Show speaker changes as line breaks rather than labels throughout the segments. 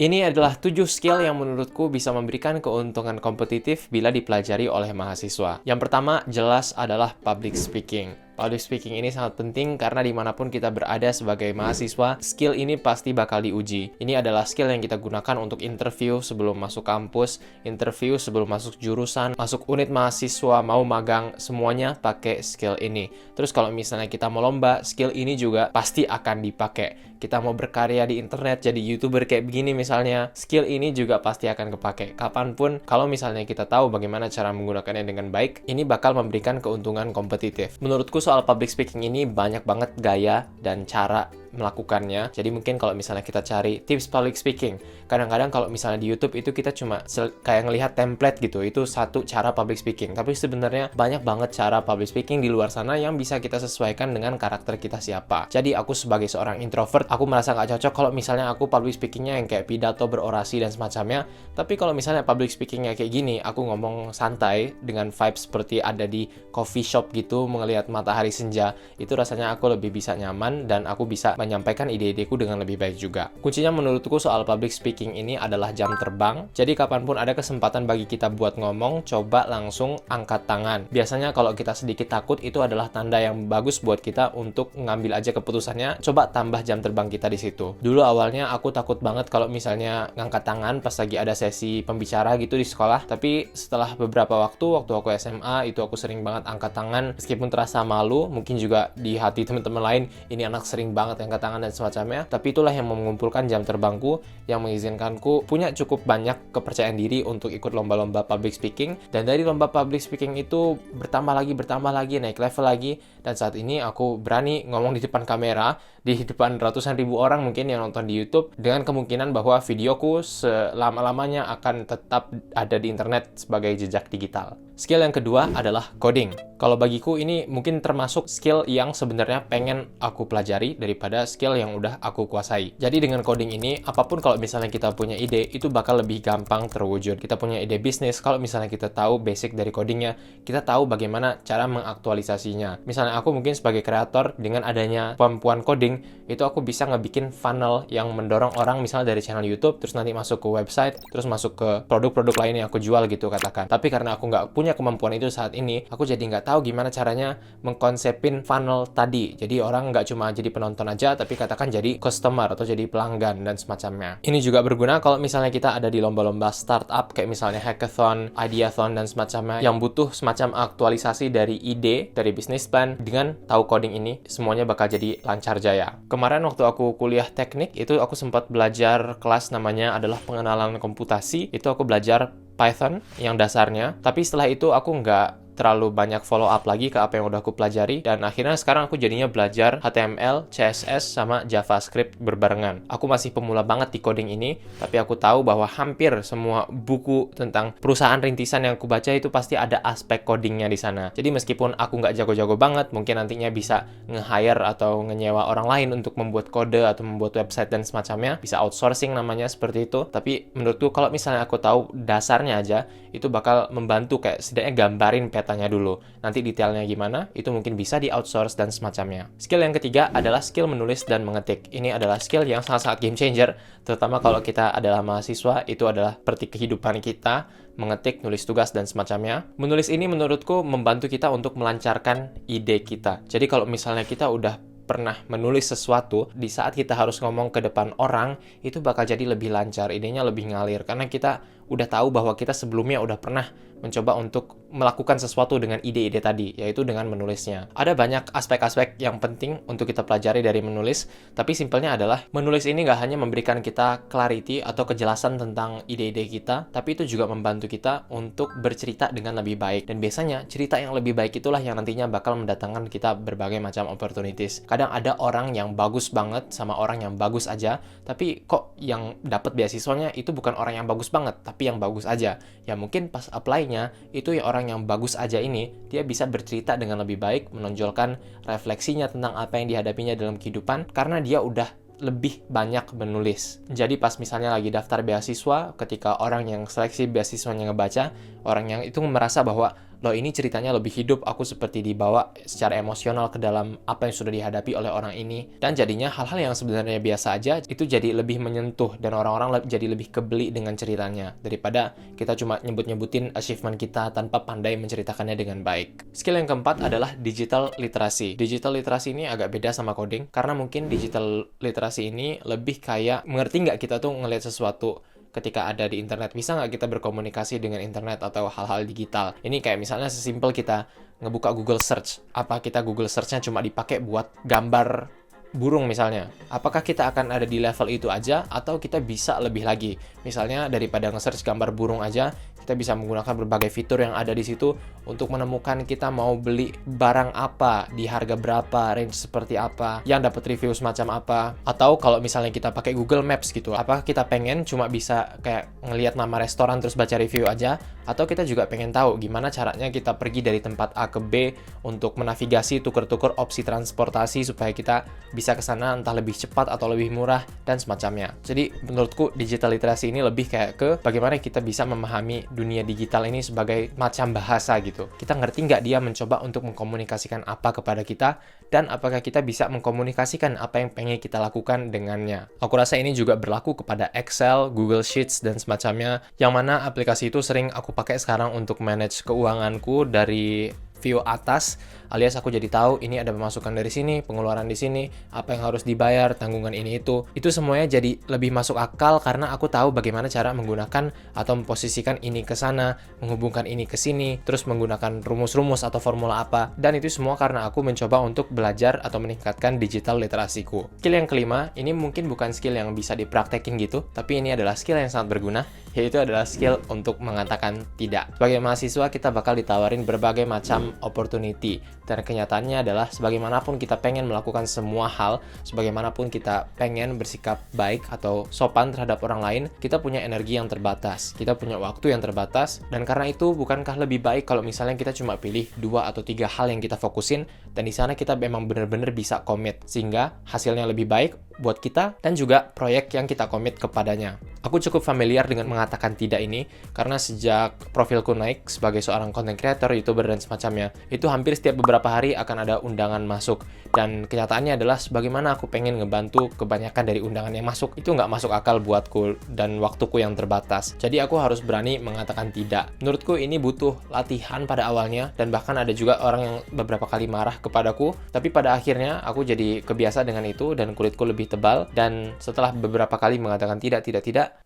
Ini adalah 7 skill yang menurutku bisa memberikan keuntungan kompetitif bila dipelajari oleh mahasiswa. Yang pertama, jelas adalah public speaking. Public speaking ini sangat penting karena dimanapun kita berada sebagai mahasiswa, skill ini pasti bakal diuji. Ini adalah skill yang kita gunakan untuk interview sebelum masuk kampus, interview sebelum masuk jurusan, masuk unit mahasiswa, mau magang, semuanya pakai skill ini. Terus kalau misalnya kita mau lomba, skill ini juga pasti akan dipakai. Kita mau berkarya di internet, jadi YouTuber kayak begini misalnya, skill ini juga pasti akan kepake. Kapanpun, kalau misalnya kita tahu bagaimana cara menggunakannya dengan baik, ini bakal memberikan keuntungan kompetitif. Menurutku soal public speaking ini banyak banget gaya dan cara melakukannya. Jadi mungkin kalau misalnya kita cari tips public speaking, kadang-kadang kalau misalnya di YouTube itu kita cuma kayak ngelihat template gitu, itu satu cara public speaking. Tapi sebenarnya banyak banget cara public speaking di luar sana yang bisa kita sesuaikan dengan karakter kita siapa. Jadi aku sebagai seorang introvert, aku merasa nggak cocok kalau misalnya aku public speakingnya yang kayak pidato, berorasi, dan semacamnya. Tapi kalau misalnya public speakingnya kayak gini, aku ngomong santai dengan vibe seperti ada di coffee shop gitu, melihat matahari senja, itu rasanya aku lebih bisa nyaman dan aku bisa menyampaikan ide-ideku dengan lebih baik juga. Kuncinya menurutku soal public speaking ini adalah jam terbang. Jadi kapanpun ada kesempatan bagi kita buat ngomong, coba langsung angkat tangan. Biasanya kalau kita sedikit takut, itu adalah tanda yang bagus buat kita untuk ngambil aja keputusannya. Coba tambah jam terbang kita di situ. Dulu awalnya aku takut banget kalau misalnya ngangkat tangan pas lagi ada sesi pembicara gitu di sekolah. Tapi setelah beberapa waktu aku SMA, itu aku sering banget angkat tangan. Meskipun terasa malu, mungkin juga di hati teman-teman lain, ini anak sering banget angkat tangan dan semacamnya, tapi itulah yang mengumpulkan jam terbangku yang mengizinkanku punya cukup banyak kepercayaan diri untuk ikut lomba-lomba public speaking. Dan dari lomba public speaking itu bertambah lagi, naik level lagi, dan saat ini aku berani ngomong di depan kamera, di depan ratusan ribu orang mungkin yang nonton di YouTube, dengan kemungkinan bahwa videoku selama-lamanya akan tetap ada di internet sebagai jejak digital. Skill yang kedua adalah coding. Kalau bagiku ini mungkin termasuk skill yang sebenarnya pengen aku pelajari daripada skill yang udah aku kuasai. Jadi dengan coding ini, apapun kalau misalnya kita punya ide, itu bakal lebih gampang terwujud. Kita punya ide bisnis, kalau misalnya kita tahu basic dari codingnya, kita tahu bagaimana cara mengaktualisasinya. Misalnya aku mungkin sebagai kreator, dengan adanya kemampuan coding, itu aku bisa ngebikin funnel yang mendorong orang misalnya dari channel YouTube, terus nanti masuk ke website, terus masuk ke produk-produk lain yang aku jual gitu katakan. Tapi karena aku nggak punya kemampuan itu saat ini, aku jadi nggak tahu gimana caranya mengkonsepin funnel tadi. Jadi orang nggak cuma jadi penonton aja, tapi katakan jadi customer atau jadi pelanggan dan semacamnya. Ini juga berguna kalau misalnya kita ada di lomba-lomba startup, kayak misalnya hackathon, ideathon, dan semacamnya, yang butuh semacam aktualisasi dari ide, dari bisnis plan. Dengan tahu coding ini, semuanya bakal jadi lancar jaya. Kemarin waktu aku kuliah teknik, itu aku sempat belajar kelas namanya adalah pengenalan komputasi. Itu aku belajar Python yang dasarnya, tapi setelah itu aku nggak terlalu banyak follow up lagi ke apa yang udah aku pelajari, dan akhirnya sekarang aku jadinya belajar HTML, CSS, sama JavaScript berbarengan. Aku masih pemula banget di coding ini, tapi aku tahu bahwa hampir semua buku tentang perusahaan rintisan yang aku baca itu pasti ada aspek codingnya di sana. Jadi meskipun aku nggak jago-jago banget, mungkin nantinya bisa nge-hire atau ngenyewa orang lain untuk membuat kode atau membuat website dan semacamnya, bisa outsourcing namanya seperti itu. Tapi menurutku kalau misalnya aku tahu dasarnya aja, itu bakal membantu kayak setidaknya gambarin petanya dulu. Nanti detailnya gimana, itu mungkin bisa di outsource dan semacamnya. Skill yang ketiga adalah skill menulis dan mengetik. Ini adalah skill yang sangat-sangat game changer, terutama kalau kita adalah mahasiswa, itu adalah seperti kehidupan kita, mengetik, nulis tugas, dan semacamnya. Menulis ini menurutku membantu kita untuk melancarkan ide kita. Jadi kalau misalnya kita udah pernah menulis sesuatu, di saat kita harus ngomong ke depan orang, itu bakal jadi lebih lancar, idenya lebih ngalir, karena kita udah tahu bahwa kita sebelumnya udah pernah mencoba untuk melakukan sesuatu dengan ide-ide tadi, yaitu dengan menulisnya. Ada banyak aspek-aspek yang penting untuk kita pelajari dari menulis, tapi simpelnya adalah menulis ini nggak hanya memberikan kita clarity atau kejelasan tentang ide-ide kita, tapi itu juga membantu kita untuk bercerita dengan lebih baik. Dan biasanya cerita yang lebih baik itulah yang nantinya bakal mendatangkan kita berbagai macam opportunities. Kadang ada orang yang bagus banget sama orang yang bagus aja, tapi kok yang dapat beasiswanya itu bukan orang yang bagus banget, tapi yang bagus aja. Ya mungkin pas apply-nya, itu ya orang yang bagus aja ini, dia bisa bercerita dengan lebih baik, menonjolkan refleksinya tentang apa yang dihadapinya dalam kehidupan, karena dia udah lebih banyak menulis. Jadi pas misalnya lagi daftar beasiswa, ketika orang yang seleksi beasiswanya ngebaca, orang yang itu merasa bahwa loh ini ceritanya lebih hidup, aku seperti dibawa secara emosional ke dalam apa yang sudah dihadapi oleh orang ini. Dan jadinya hal-hal yang sebenarnya biasa aja itu jadi lebih menyentuh dan orang-orang jadi lebih kebeli dengan ceritanya daripada kita cuma nyebut-nyebutin achievement kita tanpa pandai menceritakannya dengan baik. Skill yang keempat adalah digital literasi. Digital literasi ini agak beda sama coding karena mungkin digital literasi ini lebih kayak mengerti nggak kita tuh ngelihat sesuatu ketika ada di internet, bisa nggak kita berkomunikasi dengan internet atau hal-hal digital. Ini kayak misalnya sesimpel kita ngebuka Google Search. Apa kita Google Search-nya cuma dipakai buat gambar burung misalnya? Apakah kita akan ada di level itu aja atau kita bisa lebih lagi? Misalnya daripada nge-search gambar burung aja, kita bisa menggunakan berbagai fitur yang ada di situ untuk menemukan kita mau beli barang apa, di harga berapa, range seperti apa, yang dapat review semacam apa. Atau kalau misalnya kita pakai Google Maps gitu, apakah kita pengen cuma bisa kayak ngelihat nama restoran terus baca review aja, atau kita juga pengen tahu gimana caranya kita pergi dari tempat A ke B untuk menavigasi tuker-tuker opsi transportasi supaya kita bisa ke sana entah lebih cepat atau lebih murah dan semacamnya. Jadi menurutku digital literasi ini lebih kayak ke bagaimana kita bisa memahami dunia digital ini sebagai macam bahasa gitu. Kita ngerti nggak dia mencoba untuk mengkomunikasikan apa kepada kita, dan apakah kita bisa mengkomunikasikan apa yang pengen kita lakukan dengannya. Aku rasa ini juga berlaku kepada Excel, Google Sheets, dan semacamnya, yang mana aplikasi itu sering aku pakai sekarang untuk manage keuanganku dari view atas, alias aku jadi tahu ini ada pemasukan dari sini, pengeluaran di sini, apa yang harus dibayar, tanggungan ini itu semuanya jadi lebih masuk akal karena aku tahu bagaimana cara menggunakan atau memposisikan ini ke sana, menghubungkan ini ke sini, terus menggunakan rumus-rumus atau formula apa, dan itu semua karena aku mencoba untuk belajar atau meningkatkan digital literasiku. Skill yang kelima, ini mungkin bukan skill yang bisa dipraktekin gitu, tapi ini adalah skill yang sangat berguna, yaitu adalah skill untuk mengatakan tidak. Sebagai mahasiswa kita bakal ditawarin berbagai macam opportunity, dan kenyataannya adalah sebagaimanapun kita pengen melakukan semua hal, sebagaimanapun kita pengen bersikap baik atau sopan terhadap orang lain, kita punya energi yang terbatas, kita punya waktu yang terbatas, dan karena itu bukankah lebih baik kalau misalnya kita cuma pilih 2 atau 3 hal yang kita fokusin, dan di sana kita memang benar-benar bisa komit, sehingga hasilnya lebih baik buat kita dan juga proyek yang kita komit kepadanya. Aku cukup familiar dengan mengatakan tidak ini karena sejak profilku naik sebagai seorang content creator, YouTuber, dan semacamnya, itu hampir setiap beberapa hari akan ada undangan masuk, dan kenyataannya adalah sebagaimana aku pengen ngebantu, kebanyakan dari undangan yang masuk itu nggak masuk akal buatku dan waktuku yang terbatas. Jadi aku harus berani mengatakan tidak. Menurutku ini butuh latihan pada awalnya, dan bahkan ada juga orang yang beberapa kali marah kepadaku, tapi pada akhirnya aku jadi kebiasa dengan itu dan kulitku lebih tebal, dan setelah beberapa kali mengatakan tidak,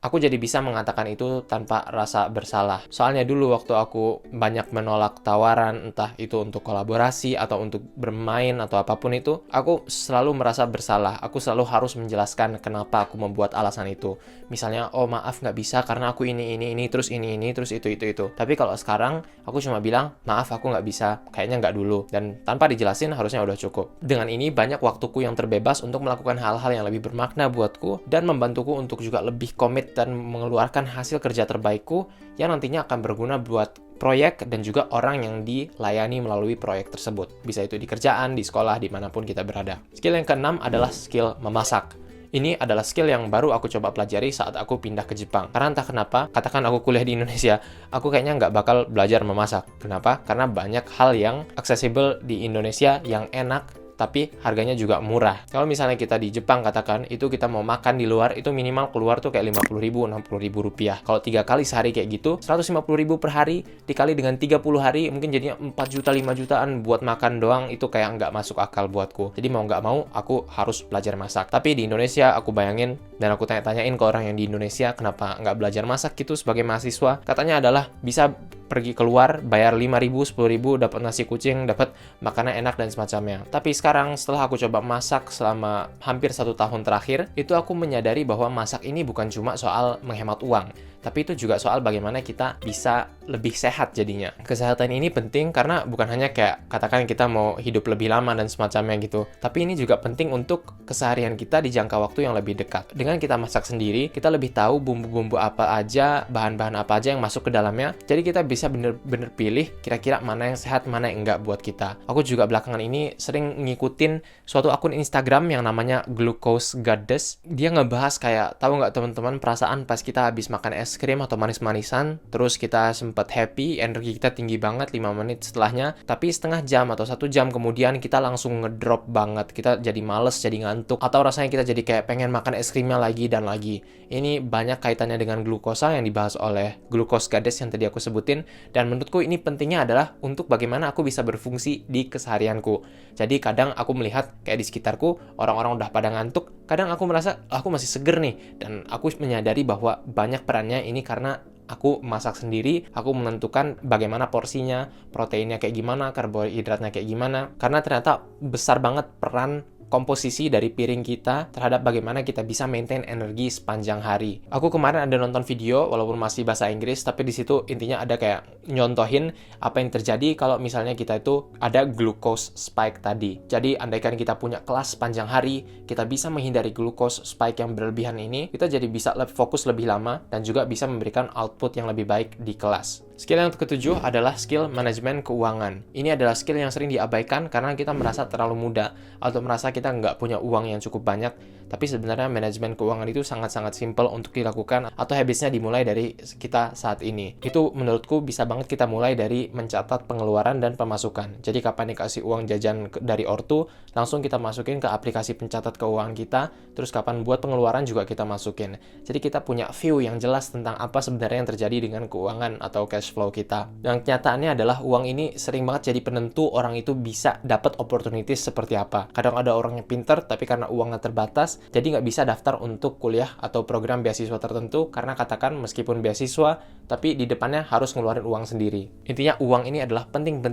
aku jadi bisa mengatakan itu tanpa rasa bersalah. Soalnya dulu waktu aku banyak menolak tawaran, entah itu untuk kolaborasi atau untuk bermain atau apapun itu, aku selalu merasa bersalah. Aku selalu harus menjelaskan kenapa aku membuat alasan itu. Misalnya, oh maaf nggak bisa karena aku ini, terus ini, terus itu. Tapi kalau sekarang, aku cuma bilang, maaf aku nggak bisa, kayaknya nggak dulu. Dan tanpa dijelasin harusnya udah cukup. Dengan ini banyak waktuku yang terbebas untuk melakukan hal-hal yang lebih bermakna buatku dan membantuku untuk juga lebih komit dan mengeluarkan hasil kerja terbaikku yang nantinya akan berguna buat proyek dan juga orang yang dilayani melalui proyek tersebut. Bisa itu di kerjaan, di sekolah, dimanapun kita berada. Skill yang keenam adalah skill memasak. Ini adalah skill yang baru aku coba pelajari saat aku pindah ke Jepang. Karena entah kenapa, katakan aku kuliah di Indonesia, aku kayaknya nggak bakal belajar memasak. Kenapa? Karena banyak hal yang accessible di Indonesia yang enak, tapi harganya juga murah. Kalau misalnya kita di Jepang katakan, itu kita mau makan di luar, itu minimal keluar tuh kayak 50.000, 60.000 rupiah. Kalau 3 kali sehari kayak gitu, 150.000 per hari, dikali dengan 30 hari, mungkin jadinya 4 juta, 5 jutaan buat makan doang, itu kayak nggak masuk akal buatku. Jadi mau nggak mau, aku harus belajar masak. Tapi di Indonesia, aku bayangin, dan aku tanya-tanyain ke orang yang di Indonesia, kenapa nggak belajar masak gitu sebagai mahasiswa, katanya adalah bisa pergi keluar, bayar 5.000, 10.000, dapat nasi kucing, dapat makanan enak dan semacamnya. Tapi sekarang setelah aku coba masak selama hampir 1 tahun terakhir, itu aku menyadari bahwa masak ini bukan cuma soal menghemat uang, tapi itu juga soal bagaimana kita bisa lebih sehat jadinya. Kesehatan ini penting karena bukan hanya kayak katakan kita mau hidup lebih lama dan semacamnya gitu, tapi ini juga penting untuk keseharian kita di jangka waktu yang lebih dekat. Dengan kita masak sendiri, kita lebih tahu bumbu-bumbu apa aja, bahan-bahan apa aja yang masuk ke dalamnya, jadi kita bisa bener-bener pilih kira-kira mana yang sehat, mana yang enggak buat kita. Aku juga belakangan ini sering ngikutin suatu akun Instagram yang namanya Glucose Goddess. Dia ngebahas kayak, tahu nggak teman-teman perasaan pas kita habis makan es es krim atau manis-manisan, terus kita sempat happy, energi kita tinggi banget 5 menit setelahnya, tapi setengah jam atau 1 jam kemudian kita langsung ngedrop banget, kita jadi males, jadi ngantuk, atau rasanya kita jadi kayak pengen makan es krimnya lagi dan lagi. Ini banyak kaitannya dengan glukosa yang dibahas oleh glucose goddess yang tadi aku sebutin, dan menurutku ini pentingnya adalah untuk bagaimana aku bisa berfungsi di keseharianku. Jadi kadang aku melihat kayak di sekitarku, orang-orang udah pada ngantuk, kadang aku merasa aku masih seger nih, dan aku menyadari bahwa banyak perannya ini karena aku masak sendiri, aku menentukan bagaimana porsinya, proteinnya kayak gimana, karbohidratnya kayak gimana, karena ternyata besar banget peran komposisi dari piring kita terhadap bagaimana kita bisa maintain energi sepanjang hari. Aku kemarin ada nonton video, walaupun masih bahasa Inggris, tapi di situ intinya ada kayak nyontohin apa yang terjadi kalau misalnya kita itu ada glucose spike tadi. Jadi andaikan kita punya kelas sepanjang hari, kita bisa menghindari glucose spike yang berlebihan ini, kita jadi bisa fokus lebih lama dan juga bisa memberikan output yang lebih baik di kelas. Skill yang ketujuh adalah skill manajemen keuangan. Ini adalah skill yang sering diabaikan karena kita merasa terlalu muda atau merasa kita nggak punya uang yang cukup banyak. Tapi sebenarnya manajemen keuangan itu sangat-sangat simple untuk dilakukan atau habitsnya dimulai dari kita saat ini. Itu menurutku bisa banget kita mulai dari mencatat pengeluaran dan pemasukan. Jadi kapan dikasih uang jajan dari ortu, langsung kita masukin ke aplikasi pencatat keuangan kita, terus kapan buat pengeluaran juga kita masukin. Jadi kita punya view yang jelas tentang apa sebenarnya yang terjadi dengan keuangan atau cash flow kita. Dan kenyataannya adalah uang ini sering banget jadi penentu orang itu bisa dapat opportunities seperti apa. Kadang ada orang yang pinter, tapi karena uangnya terbatas, jadi nggak bisa daftar untuk kuliah atau program beasiswa tertentu, karena katakan meskipun beasiswa, tapi di depannya harus ngeluarin uang sendiri. Intinya uang ini adalah penting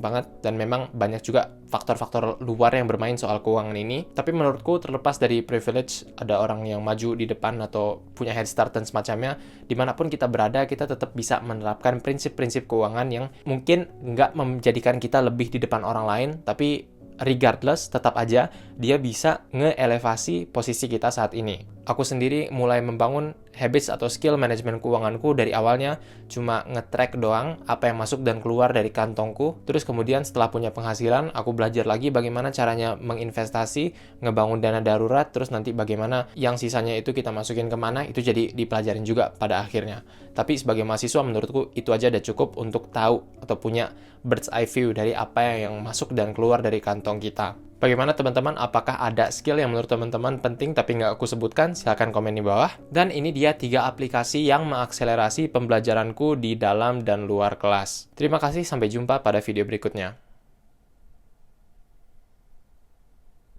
banget, dan memang banyak juga faktor-faktor luar yang bermain soal keuangan ini. Tapi menurutku terlepas dari privilege, ada orang yang maju di depan atau punya head start dan semacamnya, dimanapun kita berada, kita tetap bisa menerapkan prinsip-prinsip keuangan yang mungkin nggak menjadikan kita lebih di depan orang lain, tapi regardless, tetap aja dia bisa nge-elevasi posisi kita saat ini. Aku sendiri mulai membangun habits atau skill manajemen keuanganku dari awalnya cuma nge-track doang apa yang masuk dan keluar dari kantongku. Terus kemudian setelah punya penghasilan, aku belajar lagi bagaimana caranya menginvestasi, ngebangun dana darurat, terus nanti bagaimana yang sisanya itu kita masukin kemana, itu jadi dipelajarin juga pada akhirnya. Tapi sebagai mahasiswa menurutku itu aja udah cukup untuk tahu atau punya bird's eye view dari apa yang masuk dan keluar dari kantong kita. Bagaimana teman-teman? Apakah ada skill yang menurut teman-teman penting tapi nggak aku sebutkan? Silahkan komen di bawah. Dan ini dia 3 aplikasi yang mengakselerasi pembelajaranku di dalam dan luar kelas. Terima kasih, sampai jumpa pada video berikutnya.